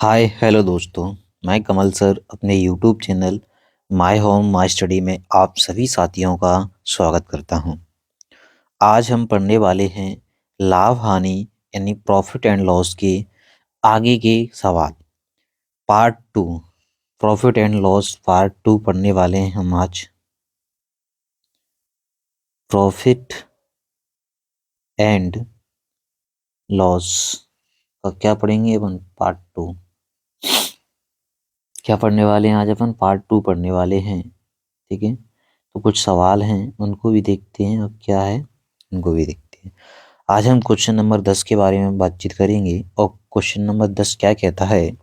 Hi hello दोस्तों। मैं कमल sir अपने YouTube channel my home my study में आप सभी साथियों का स्वागत करता हूं। आज हम पढ़ने वाले हैं लाभ हानि यानी प्रॉफिट एंड लॉस के आगे के सवाल। Part two, profit and loss part two पढ़ने वाले हैं हम आज। प्रॉफिट एंड लॉस का क्या पढ़ेंगे अपन? पार्ट टू क्या पढ़ने वाले हैं आज अपन? पार्ट टू पढ़ने वाले हैं। ठीक है, तो कुछ सवाल हैं उनको भी देखते हैं। अब क्या है उनको भी देखते हैं। आज हम क्वेश्चन नंबर 10 के बारे में बातचीत करेंगे। और क्वेश्चन नंबर 10 क्या कहता है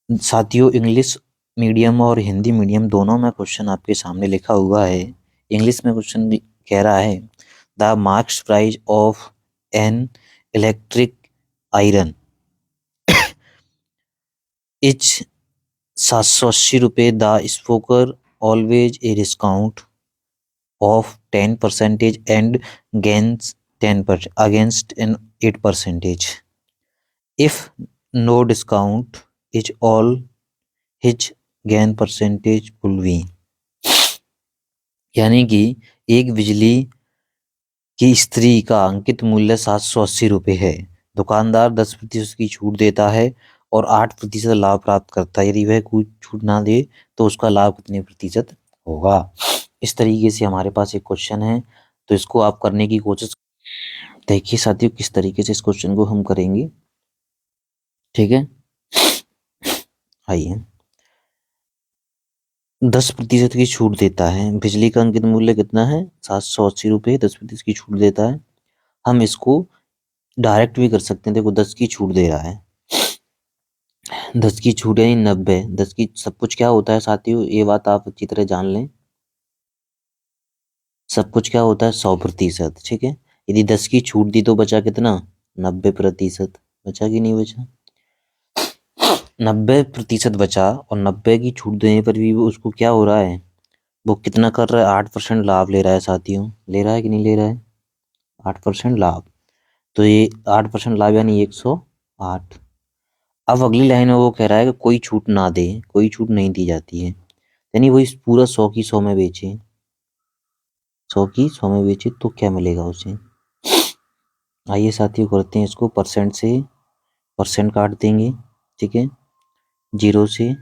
साथियों? इंग्लिश मीडियम और हिंदी मीडियम दोनों में क्वेश्चन आपके सामने लिखा हुआ है। इंग्लिश में क्वेश्चन कह रहा है the marks price of an electric iron is 780 रुपये। The shopkeeper always a discount of 10% and gains 10% against an 8%. If no discount is all his gain percentage will be। यानी कि एक बिजली की स्त्री का अंकित मूल्य 780 रुपये है। दुकानदार 10% की छूट देता है और 8% लाभ प्राप्त करता है। यदि वह कोई छूट ना दे तो उसका लाभ कितने प्रतिशत होगा? इस तरीके से हमारे पास एक क्वेश्चन है, तो इसको आप करने की कोशिश देखिए साथियों किस तरीके से इस क्वेश्चन को हम करेंगे। ठीक है, आइए। 10% की छूट देता है, बिजली का अंकित मूल्य कितना है? 780 रुपये, 10% की छूट देता है। हम इसको डायरेक्ट भी कर सकते हैं। देखो 10 की छूट दे रहा है, 10 की छूट यानी 90। 10 की सब कुछ क्या होता है साथियों, ये बात आप अच्छी तरह जान लें। सब कुछ क्या होता है? 100%। ठीक है, यदि 10 की छूट दी तो बचा कितना? 90%। बचा कि नहीं बचा? 90% बचा। और 90 की छूट देने पर भी वो उसको क्या हो रहा है, वो कितना कर रहा है? 8% लाभ ले रहा है साथियों। ले रहा है कि नहीं ले रहा है? 8% लाभ। तो ये 8% लाभ यानी 108। अब अगली लाइन में वो कह रहा है कि कोई छूट ना दे, कोई छूट नहीं दी जाती है, यानी वो इस पूरा 100 की 100 में बेचे। 100 की 100 में बेचे तो क्या मिलेगा उसे? आइए साथियों करते हैं इसको। परसेंट से परसेंट काट देंगे। ठीक है, जीरो से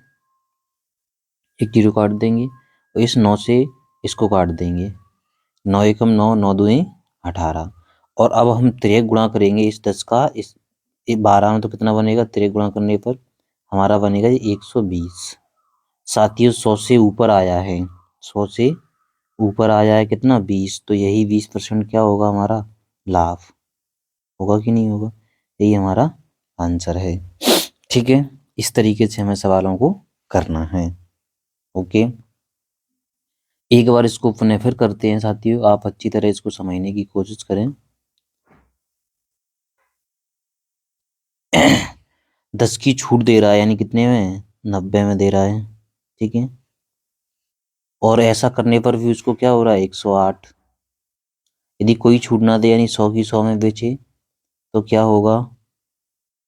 एक जीरो काट देंगे और इस 9 से इसको काट देंगे। 9 एकम 9, 9 दूनी 18। और अब हम तिरक गुणा करेंगे इस 10 का इस 12 में, तो कितना बनेगा? तिरक गुणा करने पर हमारा बनेगा 120। साथियों 100 से ऊपर आया है, 100 से ऊपर आया है कितना? 20। तो यही 20% क्या होगा? हमारा लाभ होगा कि नहीं होगा? यही हमारा आंसर है। ठीक है, इस तरीके से हमें सवालों को करना है। ओके, एक बार इसको पुनः फिर करते हैं साथियों, आप अच्छी तरह इसको समझने की कोशिश करें। 10 की छूट दे रहा है यानी कितने में? 90 में दे रहा है। ठीक है, और ऐसा करने पर भी उसको क्या हो रहा है? 108। यदि कोई छूट ना दे यानी 100 की 100 में बेचे तो क्या होगा?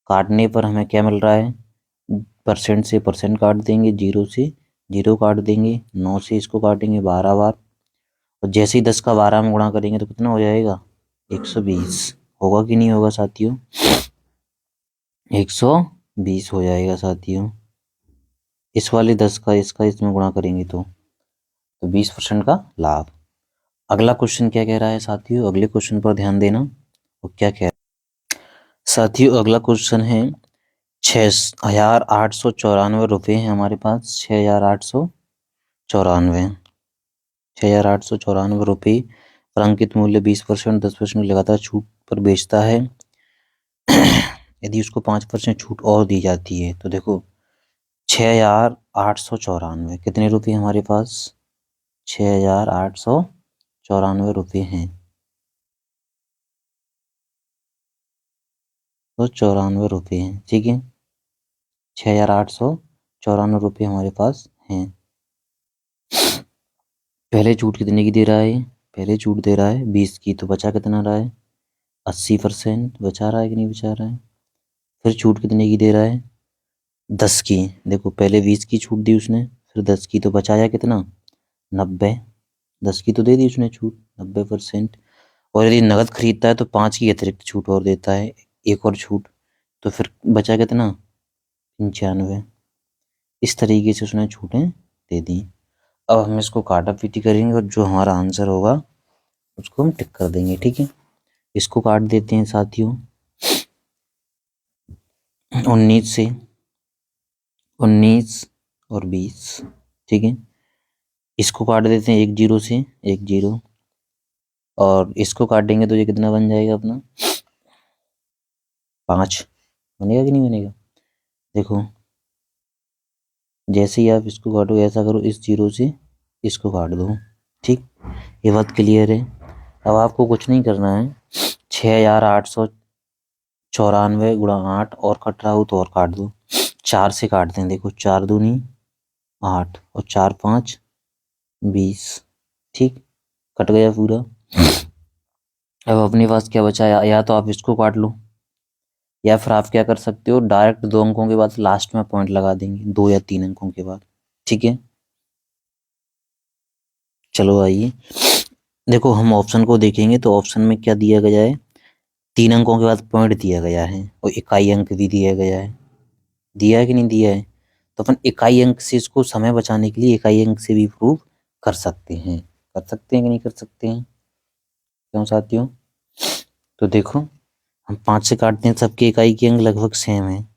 काटने पर हमें क्या मिल रहा है? परसेंट से परसेंट काट देंगे, जीरो से जीरो काट देंगे, 9 से इसको काटेंगे 12 बार। और जैसे ही 10 का 12 में गुणा करेंगे तो कितना हो जाएगा? 120। होगा कि नहीं होगा साथियों? 120 हो जाएगा साथियों। इस वाले 10 का इसका इसमें गुणा करेंगे तो 20% का लाभ। अगला क्वेश्चन क्या कह रहा है साथियों? अगले क्वेश्चन पर ध्यान देना। वो क्या कह रहा है साथियों? अगला क्वेश्चन है 6,894 रुपये हैं हमारे पास। 6,894, 6,894 रुपये पर अंकित मूल्य 20%, 10% लगातार छूट पर बेचता है। यदि उसको 5% छूट और दी जाती है तो देखो 6,894 कितने रुपये हमारे पास? 6,894 रुपये हैं। तो 94 रुपये हैं। ठीक है, 6,894 रुपये हमारे पास हैं। पहले छूट कितने की दे रहा है? पहले छूट दे रहा है 20 की, तो बचा कितना रहा है? 80% बचा रहा है कि नहीं बचा रहा है? फिर छूट कितने की दे रहा है? 10 की, देखो पहले 20 की छूट दी उसने, फिर 10 की, तो बचाया कितना, 90। 10 की तो दे दी उसने छूट, 90%। और यदि नगद खरीदता है तो 5 की अतिरिक्त छूट और देता है, एक और छूट, तो फिर बचा कितना, 95। इस तरीके से उसने छूटें दे दी। अब हम इसको काटा पीटी करेंगे और जो हमारा आंसर होगा उसको हम टिक कर देंगे, ठीक है। इसको काट देते हैं साथियों, 19 से, 19 और 20, ठीक है। इसको काट देते हैं एक जीरो से, एक जीरो, और इसको काटेंगे तो ये कितना बन जाएगा अपना, 5। बनेगा कि नहीं बनेगा, देखो जैसे ही आप इसको काटो ऐसा करो, इस जीरो से इसको काट दो, ठीक। ये बात क्लियर है। अब आपको कुछ नहीं करना है, 6,894 गुणा 8 और कट रहा हो तो और काट दो, 4 से काटते हैं, देखो 4 दूनी 8 और 4 5 20, ठीक, कट गया पूरा। अब अपने पास क्या बचा, या तो आप इसको काट लो, या फिर आप क्या कर सकते हो, डायरेक्ट 2 अंकों के बाद लास्ट में पॉइंट लगा देंगे, 2 या 3 अंकों के बाद, ठीक है। चलो आइए, देखो हम ऑप्शन को देखेंगे तो ऑप्शन में क्या दिया गया है, 3 अंकों के बाद पॉइंट दिया गया है और इकाई अंक भी दिया गया है, दिया है कि नहीं दिया है। तो अपन इकाई अंक से इसको समय बचाने के लिए इकाई अंक से भी प्रूव कर सकते हैं, कर सकते हैं कि नहीं कर सकते हैं, क्यों साथियों। तो देखो हम 5 से काटते हैं, सबके इकाई के अंक लगभग सेम है,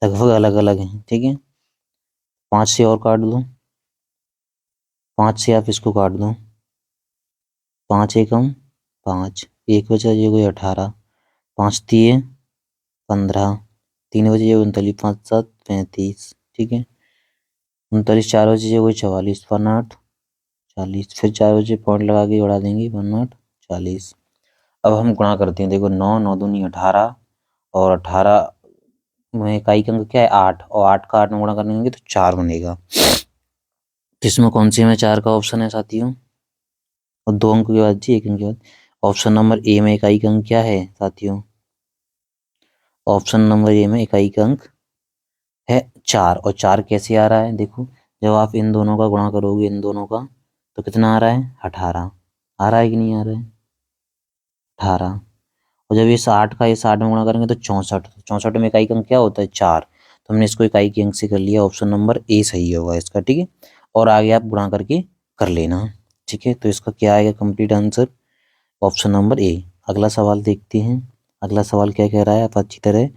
लगभग अलग अलग हैं, ठीक है। 5 से और काट दो, 5 से आप इसको काट दो, 5 एकम 5, एक बचा ये कोई 18, 5 तिये 15, 3 बजे ये 39, 5 7 35, ठीक है। 39 4 बजे ये कोई 44, 18 40, फिर 4 बजे पॉइंट लगा के बढ़ा देंगे, 18 40। अब हम गुणा करते हैं, देखो 9 9 दूनी 18, और 18 में इकाई का अंक क्या है 8, और 8 का 8 में गुणा करेंगे तो 4 बनेगा। तो इसमें कौन से में 4 का ऑप्शन है साथियों, और 2 अंक के बाद जी 1 अंक के बाद, ऑप्शन नंबर ए में इकाई का अंक क्या है साथियों, ऑप्शन नंबर ए में इकाई का अंक है 4। और 4 कैसे आ रहा है, देखो जब आप इन दोनों का गुणा करोगे, इन दोनों का, तो कितना आ रहा है 18, आ रहा है कि नहीं आ रहा है, 18। और जब इस 8 का इस 8 में गुणा करेंगे तो 64, 64 में इकाई का अंक क्या होता है 4, तो हमने इसको इकाई के अंक से कर लिया, ऑप्शन नंबर ए सही होगा इसका, ठीक है। और आगे आप गुणा करके कर लेना, ठीक है। तो इसका क्या आएगा complete answer, option number A. अगला सवाल देखते हैं, अगला सवाल क्या कह रहा है, आप अच्छी तरह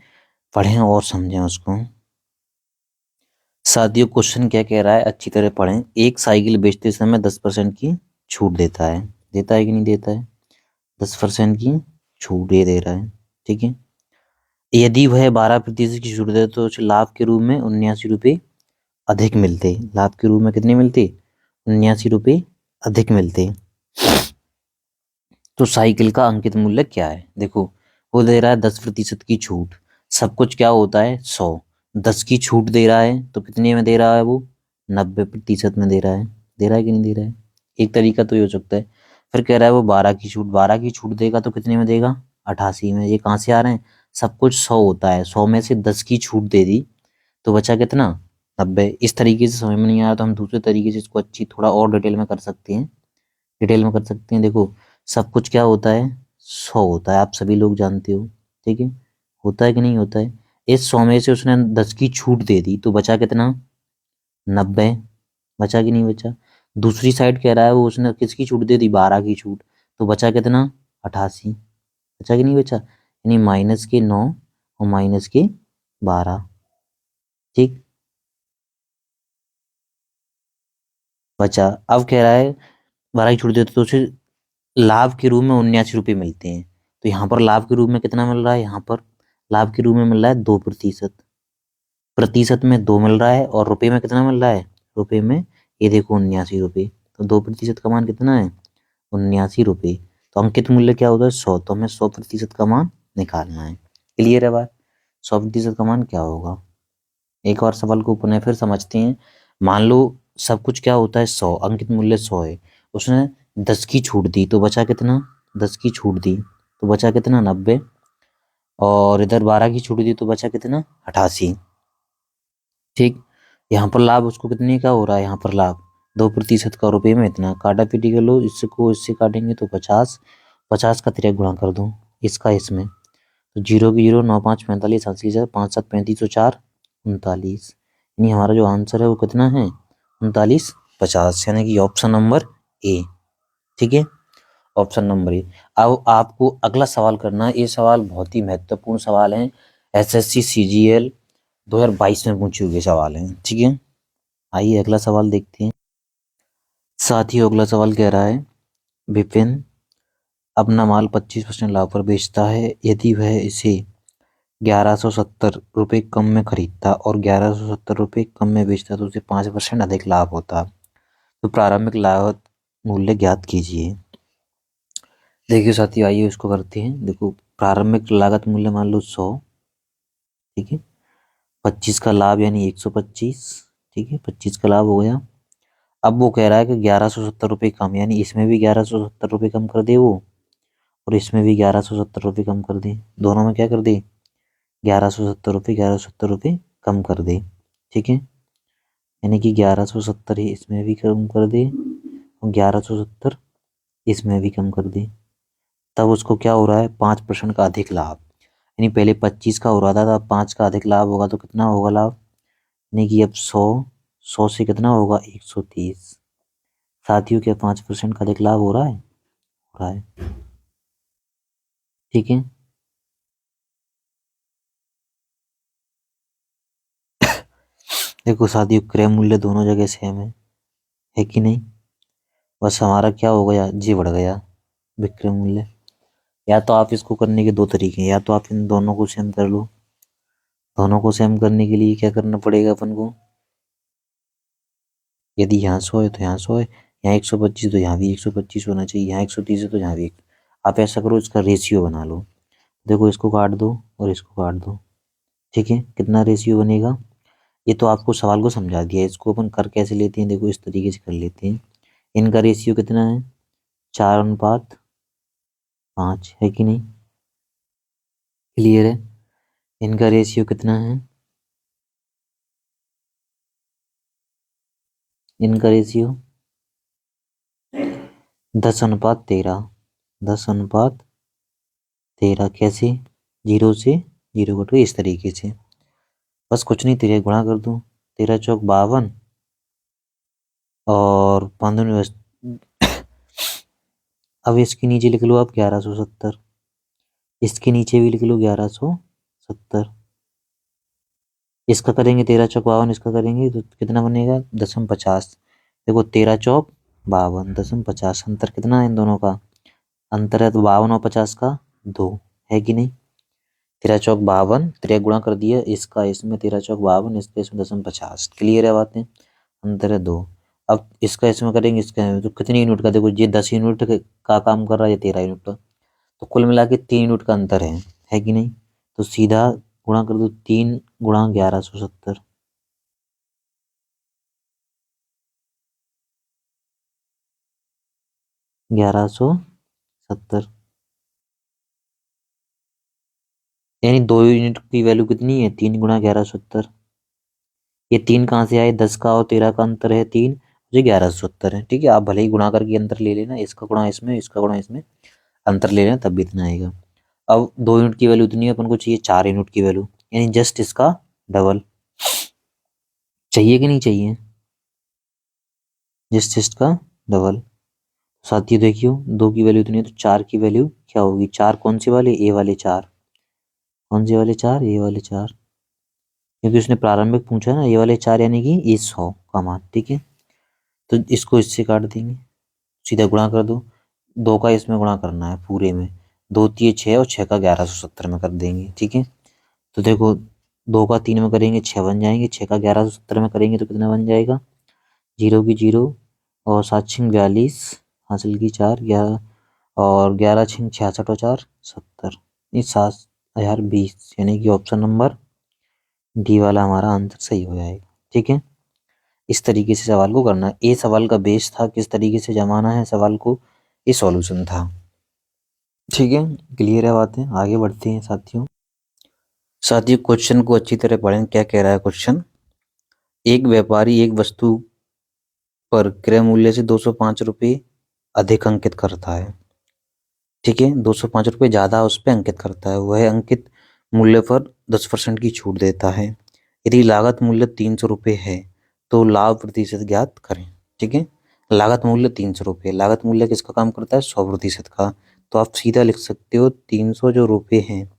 पढ़ें और समझें उसको। साथियों क्वेश्चन क्या कह रहा है, अच्छी तरह पढ़ें। एक साइकिल बेचते समय 10% की छूट देता है, देता है कि नहीं देता है, 10% की छूट ये दे रहा है, ठीक है। यदि वह 12% की छूट दे तो उसे लाभ के रूप में 79 रुपये अधिक मिलते, लाभ के रूप में कितने मिलते, 79 रुपये अधिक मिलते। तो साइकिल का अंकित मूल्य क्या है, देखो वो दे रहा है 10% की छूट, सब कुछ क्या होता है 100, 10 की छूट दे रहा है तो कितने में दे रहा है वो, 90% में दे रहा है, दे रहा है कि नहीं दे रहा है। एक तरीका तो ये हो सकता है। फिर कह रहा है वो 12 की छूट, 12 की छूट देगा तो कितने में देगा, 88 में। ये कहाँ से आ रहे हैं, सब कुछ 100 होता है, 100 में से 10 की छूट दे दी तो बचा कितना, 90। इस तरीके से समझ में नहीं आया तो हम दूसरे तरीके से इसको अच्छी थोड़ा और डिटेल में कर सकते हैं, डिटेल में कर सकते हैं। देखो सब कुछ क्या होता है 100 होता है, आप सभी लोग जानते हो, ठीक है, होता है कि नहीं होता है। इस 100 में से उसने 10 की छूट दे दी तो बचा कितना, 90, बचा कि नहीं बचा। दूसरी साइड कह रहा है वो उसने किसकी छूट दे दी, 12 की छूट, तो बचा कितना, 88, बचा कि नहीं बचा, यानी -9 और -12, ठीक, बचा। अब कह रहा है 12 की छूट देते तो उसे लाभ के रूप में 79 रुपये मिलते हैं, तो यहाँ पर लाभ के रूप में कितना मिल रहा है, यहाँ पर लाभ के रूप में मिल रहा है 2%, प्रतिशत में 2 मिल रहा है, और रुपए में कितना मिल रहा है, रुपए में ये देखो 79 रुपये, तो 2% का मान कितना है, 79 रुपये। तो अंकित मूल्य क्या होता है 100, तो हमें 100% का मान निकालना है। क्लियर है बात, 100% का मान क्या होगा। एक और सवाल को पुनः फिर समझते हैं। मान लो सब कुछ क्या होता है 100, अंकित मूल्य 100 है, उसने 10 की छूट दी तो बचा कितना, 10 की छूट दी तो बचा कितना, 90, और इधर 12 की छूट दी तो बचा कितना, 88। ठीक। यहाँ पर लाभ उसको कितने का हो रहा है, यहाँ पर लाभ 2% का, रुपये में इतना काटा पीटी कर लो, इसको इससे काटेंगे तो 50, 50 का 3 गुणा कर दो इसका इसमें, तो 0 की 0, 9 5 45, 80 5 7 35 तो 4 39, यानी हमारा जो आंसर है वो कितना है 39 50, यानी कि ऑप्शन नंबर ए। ठीक है, ऑप्शन नंबर ए। अब आपको अगला सवाल करना है, ये सवाल बहुत ही महत्वपूर्ण सवाल है, एसएससी सीजीएल 2022 में पूछे हुए सवाल हैं। ठीक है, आइए अगला सवाल देखते हैं। साथियों अगला सवाल कह रहा है, विपिन अपना माल 25% लाभ पर बेचता है, यदि वह इसे 1170 रुपये कम में खरीदता और 1170 रुपये कम में बेचता तो उसे 5% अधिक लाभ होता, तो प्रारंभिक लागत मूल्य ज्ञात कीजिए। देखिए साथियों, आइए उसको करते हैं। देखो, प्रारंभिक लागत मूल्य मान लो 100, ठीक है, 25 का लाभ यानी 125, ठीक है, 25 का लाभ हो गया। अब वो कह रहा है कि 1170 रुपये कम, यानी इसमें भी 1170 रुपये कम कर दे वो, और इसमें भी 1170 रुपये कम कर दे, दोनों में क्या कर दे 1170 रुपये, 1170 रुपये कम कर दे। ठीक है, यानी कि 1170 ही इसमें भी कम कर दे और 1170 इसमें भी कम कर दे, तब उसको क्या हो रहा है 5% का अधिक लाभ, यानी पहले 25 का हो रहा था, अब 5 का अधिक लाभ होगा तो कितना होगा लाभ, यानी कि अब 100 से कितना होगा 130। साथियों क्या 5% का अधिक लाभ हो रहा है, हो रहा है। ठीक है, देखो साथियों, क्रय मूल्य दोनों जगह सेम है कि नहीं, बस हमारा क्या हो गया जी बढ़ गया विक्रय मूल्य। या तो आप इसको करने के दो तरीके हैं, या तो आप इन दोनों को सेम कर लो, दोनों को सेम करने के लिए क्या करना पड़ेगा अपन को, यदि यहाँ 100 है तो यहाँ 100 है, यहाँ 125 तो यहाँ भी 125 होना चाहिए, यहाँ 130 है तो यहाँ भी आप ऐसा करो, इसका रेशियो बना लो। देखो, इसको काट दो और इसको काट दो, ठीक है, कितना रेशियो बनेगा, ये तो आपको सवाल को समझा दिया, इसको अपन कर कैसे लेते हैं, देखो इस तरीके से कर लेते हैं। इनका रेशियो कितना है 4:5 है कि नहीं, क्लियर है। इनका रेशियो कितना है, इनका रेशियो 10:13, 10:13, कैसे 0 से 0 कट गई इस तरीके से, बस कुछ नहीं, 13 गुणा कर दूं, 13 चौक 52 और 5 अब इसके नीचे लिख लो आप 1170, इसके नीचे भी लिख लो 1170, इसका करेंगे 13 चौक 52, इसका करेंगे तो कितना बनेगा 10:50। देखो 13 चौक 52, 10:50, अंतर कितना है इन दोनों का, अंतर है तो 52 और 50 का 2, है कि नहीं। 13 चौक 52, 13 गुणा कर दिया इसका इसमें, 13 चौक 52 इसका इसमें 10:50, क्लियर है बातें, अंतर है 2। अब इसका इसमें करेंगे, इसका तो कितनी यूनिट का, देखो ये 10 यूनिट का काम कर रहा है, ये 13 यूनिट का, तो कुल मिला के 3 यूनिट का अंतर है कि नहीं, तो सीधा गुणा कर दो 3 × 1170, 1170, यानी 2 यूनिट की वैल्यू कितनी है 3 × 1170, ये 3 कहाँ से आए, 10 का और 13 का अंतर है 3, जो 1170 है। ठीक है, आप भले ही गुणा करके अंतर ले लेना, इसका गुणा इसमें, इसका गुणा इसमें, अंतर ले लेना तब भी इतना आएगा। अब 2 यूनिट की वैल्यू इतनी है, अपन को चाहिए 4 यूनिट की वैल्यू, यानी जस्ट इसका डबल, चाहिए कि नहीं चाहिए, जस्ट इसका डबल। साथियों देखियो, 2 की वैल्यू इतनी है तो 4 की वैल्यू क्या होगी, 4 कौन से वाले, ए वाले 4, कौन से वाले 4, ए वाले 4, क्योंकि उसने प्रारंभिक पूछा है ना, ये वाले 4 यानी कि ये 100 का मान। ठीक है, तो इसको इससे काट देंगे, सीधा गुणा कर दो, 2 का इसमें गुणा करना है पूरे में, 2×3 = 6 और 6 का 1170 में कर देंगे। ठीक है, तो देखो 2 का 3 में करेंगे 6 बन जाएंगे, 6 का 1170 में करेंगे तो कितना बन जाएगा, 0 की 0 और 7×6 = 42, हासिल की 4, 11 और 11×6 = 66 और 4 70, ये 7020, यानी कि ऑप्शन नंबर डी वाला हमारा आंसर सही हो जाएगा। ठीक है, इस तरीके से सवाल को करना है, ये सवाल का बेस था, किस तरीके से जमाना है सवाल को, ये सॉल्यूशन था। ठीक है, क्लियर है बातें, आगे बढ़ते हैं साथियों। साथियों क्वेश्चन को अच्छी तरह पढ़ें, क्या कह रहा है क्वेश्चन, एक व्यापारी एक वस्तु पर क्रय मूल्य से 205 रुपये अधिक अंकित करता है। ठीक है, 205 रुपये ज़्यादा उस पर अंकित करता है। वह अंकित मूल्य पर 10% की छूट देता है। यदि लागत मूल्य 300 रुपये है तो लाभ प्रतिशत ज्ञात करें। ठीक है, लागत मूल्य 300 रुपये, लागत मूल्य किसका काम करता है? 100% का। तो आप सीधा लिख सकते हो 300 जो रुपये हैं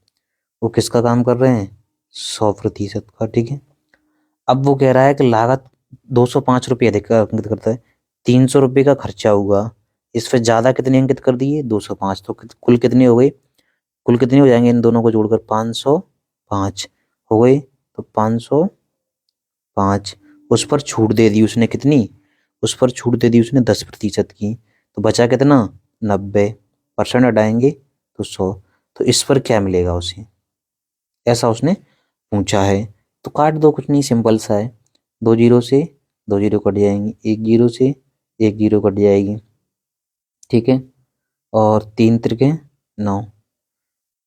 वो किसका काम कर रहे हैं? 100% का। ठीक है, अब वो कह रहा है कि लागत 205 रुपये अधिक अंकित करता है, 300 रुपये का खर्चा हुआ, इस पे ज्यादा कितने अंकित कर दिए? 205। तो कुल कितने हो गए? कुल कितने हो जाएंगे इन दोनों को जोड़कर? 505 हो गए। तो 505 उस पर छूट दे दी उसने कितनी? उस पर छूट दे दी उसने 10% की। तो बचा कितना? 90%। हटाएंगे तो 100। तो इस पर क्या मिलेगा उसे, ऐसा उसने पूछा है। तो काट दो, कुछ नहीं, सिंपल सा है। 2 जीरो से 2 जीरो कट जाएंगी, 1 जीरो से 1 जीरो कट जाएगी। ठीक है, और 3 त्रिके 9,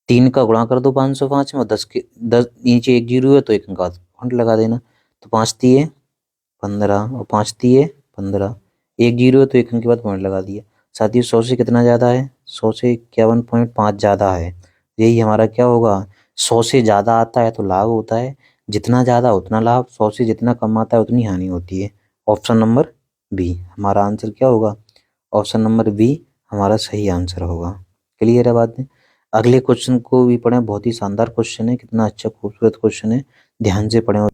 3 का गुणा कर दो 505 में, और 10 के 10 नीचे 1 जीरो है तो एक अंक पॉइंट लगा देना। तो 5 तिये 15 और 5 तिये 15, 1 जीरो है तो एक अंक के बाद पॉइंट लगा दिया। साथियों 100 से कितना ज़्यादा है? 100 से 51.5 ज़्यादा है। यही हमारा क्या होगा? 100 से ज़्यादा आता है तो लाभ होता है, जितना ज़्यादा उतना लाभ, 100 से जितना कम आता है उतनी हानि होती है। ऑप्शन नंबर बी हमारा आंसर क्या होगा? ऑप्शन नंबर बी हमारा सही आंसर होगा। क्लियर है बात में? अगले क्वेश्चन को भी पढ़ें, बहुत ही शानदार क्वेश्चन है, कितना अच्छा खूबसूरत क्वेश्चन है, ध्यान से पढ़ें।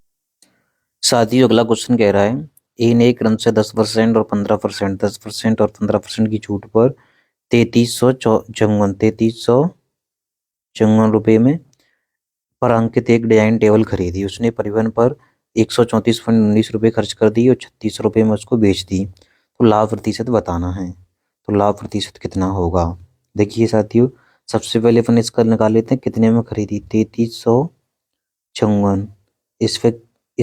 साथियों अगला क्वेश्चन कह रहा है, ए ने एक रन से 10% और 15%, 10% और 15% की छूट पर 3354 रुपये में पर अंकित एक डिजाइन टेबल खरीदी। उसने परिवहन पर 134.19 रुपये खर्च कर दी और 36 रुपये में उसको बेच दी। तो लाभ प्रतिशत बताना है। तो लाभ प्रतिशत कितना होगा? देखिए साथियों, सबसे पहले अपन इसका निकाल लेते हैं, कितने में खरीदी? 3354। इस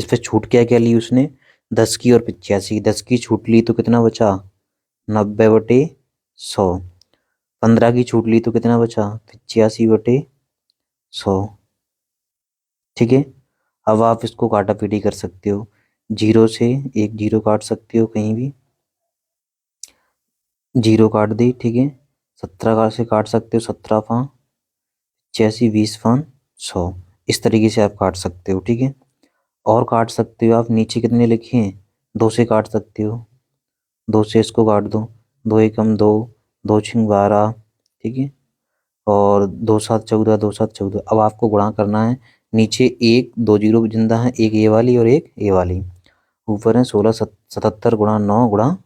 पे छूट क्या क्या ली उसने? 10 की और 85। 10 की छूट ली तो कितना बचा? 90/100। 15 की छूट ली तो कितना बचा? 85/100। ठीक है, अब आप इसको काटा पीटी कर सकते हो। 0 से 1 जीरो काट सकते हो कहीं भी, 0 काट दी। ठीक है, 17 का से काट सकते हो, 17 5 85 20 5 100। इस तरीके से आप काट सकते हो। ठीक है, और काट सकते हो आप, नीचे कितने लिखे हैं? 2 से काट सकते हो, 2 से इसको काट दो, 2 एकम 2, 2 छिंग 12। ठीक है, और 2 7 14, 2 7 14। अब आपको गुणा करना है, नीचे एक 2 जीरो जिंदा है, एक ये वाली और एक ये वाली, ऊपर है 16 77 गुणा 9 गुणा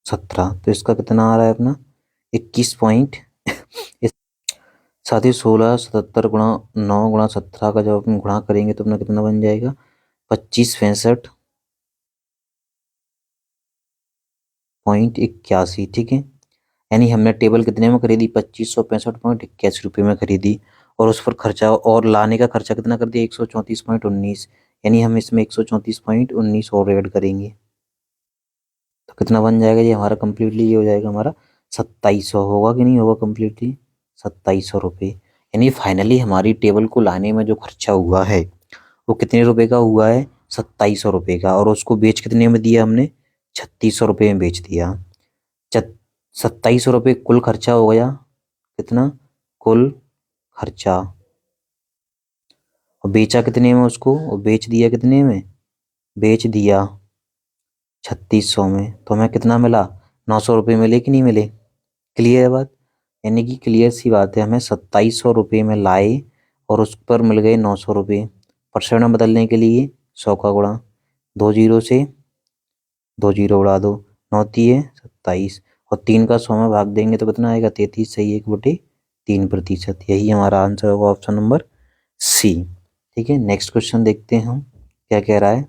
17। तो इसका कितना आ रहा है अपना? 21 पॉइंट। साथ ही 16 77 गुणा 9 गुणा 17 का जब अपन गुणा करेंगे तो अपना कितना बन जाएगा? 2565.81। ठीक है, यानी हमने टेबल कितने में खरीदी? 2565.81 रुपये में खरीदी, और उस पर खर्चा और लाने का खर्चा कितना कर दिया? 134.19। यानी हम इसमें 134.19 और ऐड करेंगे तो कितना बन जाएगा? ये हमारा कंप्लीटली ये हो जाएगा हमारा 2700। होगा कि नहीं होगा? कंप्लीटली 2700 रुपये। यानी फाइनली हमारी टेबल को लाने में जो खर्चा हुआ है वो कितने रुपए का हुआ है? 2700 रुपये का। और उसको बेच कितने में दिया हमने? 3600 रुपये में बेच दिया। 2700 रुपये कुल खर्चा हो गया। कितना? कुल खर्चा। और बेचा कितने में उसको? और बेच दिया कितने में? बेच दिया 3600 में। तो हमें कितना मिला? 900 रुपये मिले कि नहीं मिले? क्लियर है बात? यानी कि क्लियर सी बात है, हमें 2700 रुपये में लाए और उस पर मिल गए 900 रुपये। परसेंट में बदलने के लिए 100 का गुणा, 2 जीरो से 2 जीरो उड़ा दो, 9 तिये 27, और 3 का 100 में भाग देंगे तो कितना आएगा? 33 सही 1/3%। यही हमारा आंसर होगा, ऑप्शन नंबर सी। ठीक है, नेक्स्ट क्वेश्चन देखते हैं हम क्या कह रहा है।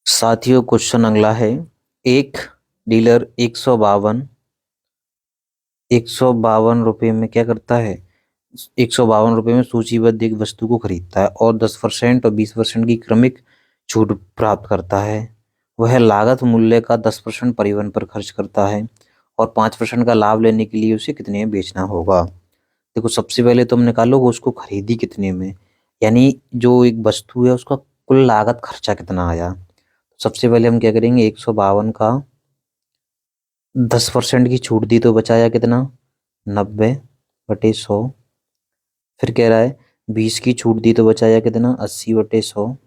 साथियों क्वेश्चन अगला है, एक डीलर 152 रुपये में क्या करता है? 152 रुपये में सूचीबद्ध एक वस्तु को खरीदता है और 10% और 20% की क्रमिक छूट प्राप्त करता है। वह लागत मूल्य का 10% परिवहन पर खर्च करता है और 5% का लाभ लेने के लिए उसे कितने में बेचना होगा? देखो सबसे पहले तुम निकालो वो उसको खरीदी कितने में, यानी जो एक वस्तु है उसका कुल लागत खर्चा कितना आया। सबसे पहले हम क्या करेंगे, 152 का 10% की छूट दी तो बचाया कितना, 90/100। फिर कह रहा है 20 की छूट दी तो बचाया कितना, 80/100।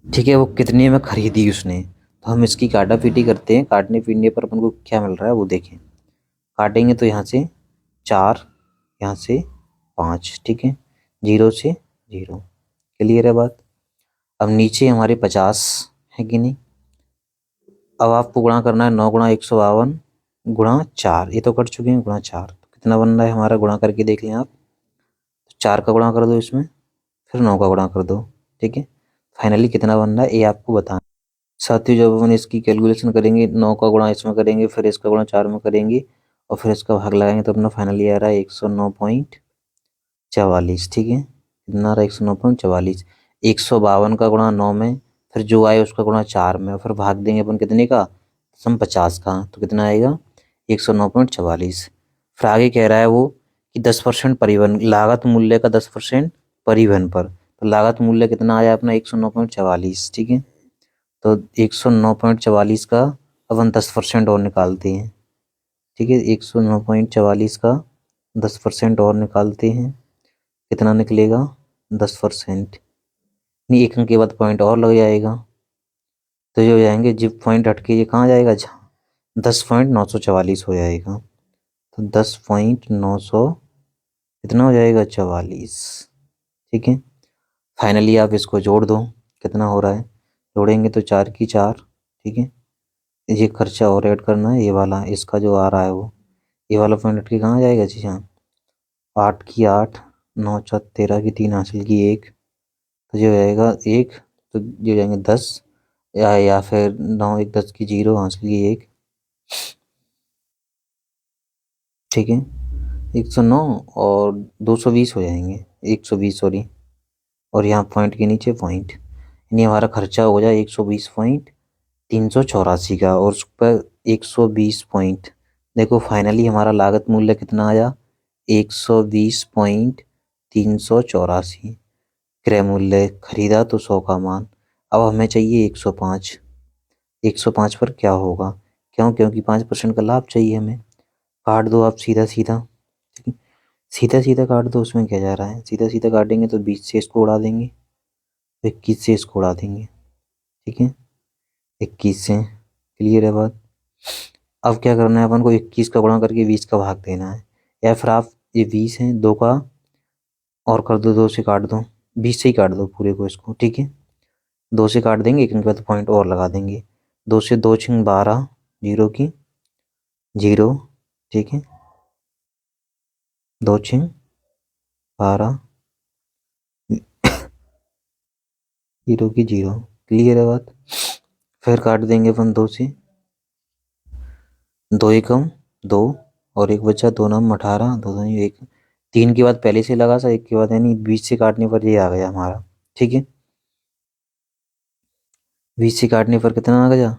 ठीक है, वो कितने में खरीदी उसने, तो हम इसकी काटा पीटी करते हैं। काटने पीटने पर अपन को क्या मिल रहा है वो देखें। काटेंगे तो यहाँ से 4, यहाँ से 5, ठीक है, 0 से 0। क्लियर है बात। अब नीचे हमारे 50 है कि नहीं। अब आपको गुणा करना है 9 × 152 × 4, ये तो कर चुके हैं, ×4 तो कितना बन रहा है हमारा, गुणा करके देख लें आप। 4 का गुणा कर दो इसमें, फिर 9 का गुणा कर दो, ठीक है। फाइनली कितना बन रहा है ये आपको बताना। साथियों जब अपन इसकी कैलकुलेशन करेंगे, 9 का गुणा इसमें करेंगे, फिर इसका गुणा 4 में करेंगे और फिर इसका भाग लगाएंगे, तो अपना फाइनली आ रहा है 109.44, ठीक है। कितना आ रहा है, 109.44। 152 का गुणा 9 में, फिर जो आए उसका गुणा 4 में, और फिर भाग देंगे अपन कितने का, सम 50 का, तो कितना आएगा 109.44। फिर आगे कह रहा है वो कि 10% परिवहन लागत मूल्य का 10% परिवहन पर, तो लागत मूल्य कितना आया अपना 109.44, ठीक है। तो 109.44 का अपन 10% और निकालते हैं, ठीक है। 109.44 का 10% और निकालते हैं, कितना निकलेगा 10%। नहीं, एक अंक के बाद पॉइंट और लग जाएगा, तो ये हो जाएंगे, जब पॉइंट हटके ये कहाँ जाएगा, जहाँ 10.944 हो जाएगा। तो 10.900 कितना हो जाएगा, 44, ठीक है। फाइनली आप इसको जोड़ दो, कितना हो रहा है, जोड़ेंगे तो 4 की 4, ठीक है। ये खर्चा और ऐड करना है, ये वाला इसका जो आ रहा है वो, ये वाला पॉइंट हटके कहाँ जाएगा जी, हाँ 8 की 8, 9 4 13 की 3 हासिल की 1, तो ये हो जाएगा 1, तो ये हो जाएंगे 10, या फिर 9 1 10 की 0 हासिल की 1, ठीक है। 109 और 220 हो जाएंगे, 120 सॉरी, और यहाँ पॉइंट के नीचे पॉइंट, यानी हमारा खर्चा हो जाए 120.384 का, और उस पर 120 पॉइंट। देखो फाइनली हमारा लागत मूल्य कितना आया, 120.384 क्रय मूल्य, खरीदा तो 100 का मान। अब हमें चाहिए 105। 105 पर क्या होगा, क्यों, क्योंकि 5% का लाभ चाहिए हमें। काट दो आप सीधा सीधा, ठीक है, सीधा सीधा काट दो, उसमें क्या जा रहा है, सीधा सीधा काटेंगे तो 20 से इसको उड़ा देंगे, 21 से इसको उड़ा देंगे, ठीक है, 21 से। क्लियर है बात। अब क्या करना है अपन को, 21 का गुणा करके 20 का भाग देना है, या फिर आप ये 20 है 2 का और कर दो, 2 से काट दो, 20 से ही काट दो पूरे को इसको, ठीक है। 2 से काट देंगे, एक बाद पॉइंट और लगा देंगे, 2 से 2 छिंग 12, 0 की 0, ठीक है, 2 छिंग 12, 0 की 0। क्लियर है बात। फिर काट देंगे अपन 2 से, 2 एकम 2 और एक बचा, 2 नाम 18, 2 दूनी 1, 3 के बाद पहले से लगा सा, 1 के बाद, यानी 20 से काटने पर ये आ गया हमारा, ठीक है। 20 से काटने पर कितना आ गया,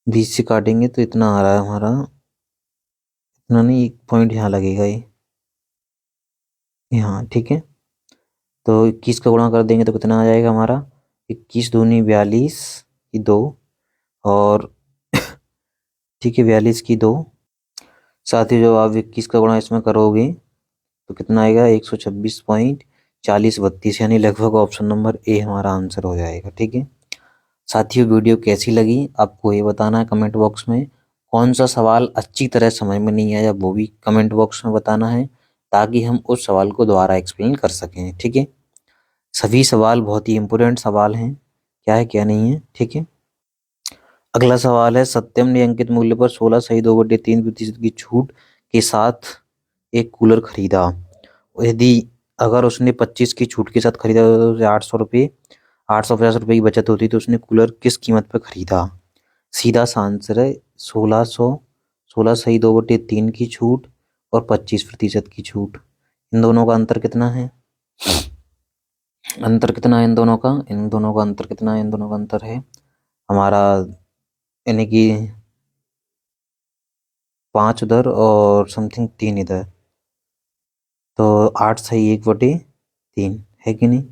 20 से काटेंगे तो इतना आ रहा है हमारा, इतना नहीं, एक पॉइंट यहाँ लगेगा ये यहाँ, ठीक है। तो 21 का गुणा कर देंगे तो कितना आ जाएगा हमारा, 21 दूनी 42 की 2, और ठीक है 42 की 2। साथ ही जब आप 21 का गुणा इसमें करोगे तो कितना आएगा, 126.4032, यानी लगभग ऑप्शन नंबर ए हमारा आंसर हो जाएगा, ठीक है। साथियों वीडियो कैसी लगी आपको ये बताना है कमेंट बॉक्स में। कौन सा सवाल अच्छी तरह समझ में नहीं आया वो भी कमेंट बॉक्स में बताना है, ताकि हम उस सवाल को दोबारा एक्सप्लेन कर सकें, ठीक है। सभी सवाल बहुत ही इंपॉर्टेंट सवाल हैं, क्या है क्या नहीं है, ठीक है। अगला सवाल है, सत्यम ने अंकित मूल्य पर 16 सही 2/3% की छूट के साथ एक कूलर खरीदा। यदि अगर उसने 25 की छूट के साथ खरीदा तो उसे 800 रुपये 850 रुपये की बचत होती, तो उसने कूलर किस कीमत पर खरीदा। सीधा सा आंसर है 1600, 16 सही 2/3 की छूट और 25% की छूट। इन दोनों का अंतर कितना है, अंतर कितना है इन दोनों का, इन दोनों का अंतर कितना है, इन दोनों का अंतर है हमारा, यानी कि 5 उधर और समथिंग 3 इधर, तो 8 सही 1/3 3 है कि नहीं।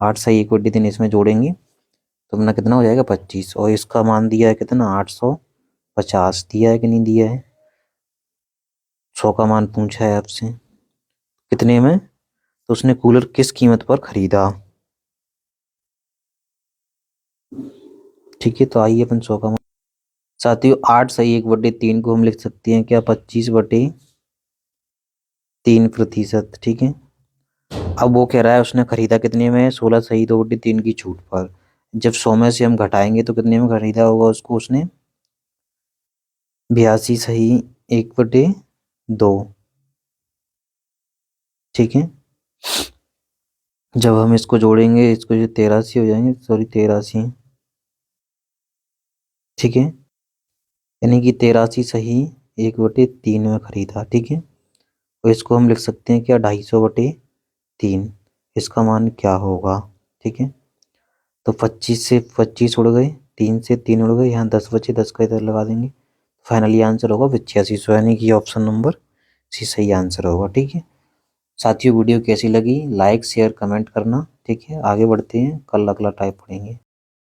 8 सही 1/3 इसमें जोड़ेंगे तो अपना कितना हो जाएगा 25, और इसका मान दिया है कितना 850 दिया है कि नहीं दिया है। 100 का मान पूछा है आपसे कितने में, तो उसने कूलर किस कीमत पर खरीदा। ठीक है, तो आइए अपन 100 का मान, साथियों 8 सही 1/3 को हम लिख सकते हैं क्या 25/3%। ठीक है, अब वो कह रहा है उसने खरीदा कितने में, 16 सही 2/3 की छूट पर। जब 100 में से हम घटाएंगे तो कितने में खरीदा होगा उसको उसने, 82 सही 1/2। ठीक है, जब हम इसको जोड़ेंगे इसको जो 83 हो जाएंगे, सॉरी 83। ठीक है, यानी कि 83 सही 1/3 में खरीदा। ठीक है, तो इसको हम लिख सकते हैं क्या 250/3, इसका मान क्या होगा। ठीक है, तो 25 से 25 उड़ गए, 3 से 3 उड़ गए, यहाँ 10 बचे, 10 का इधर लगा देंगे, फाइनली आंसर होगा 85। सो यानी कि ऑप्शन नंबर सी सही आंसर होगा। ठीक है साथियों, वीडियो कैसी लगी लाइक शेयर कमेंट करना। ठीक है, आगे बढ़ते हैं, कल अगला टाइप पढ़ेंगे।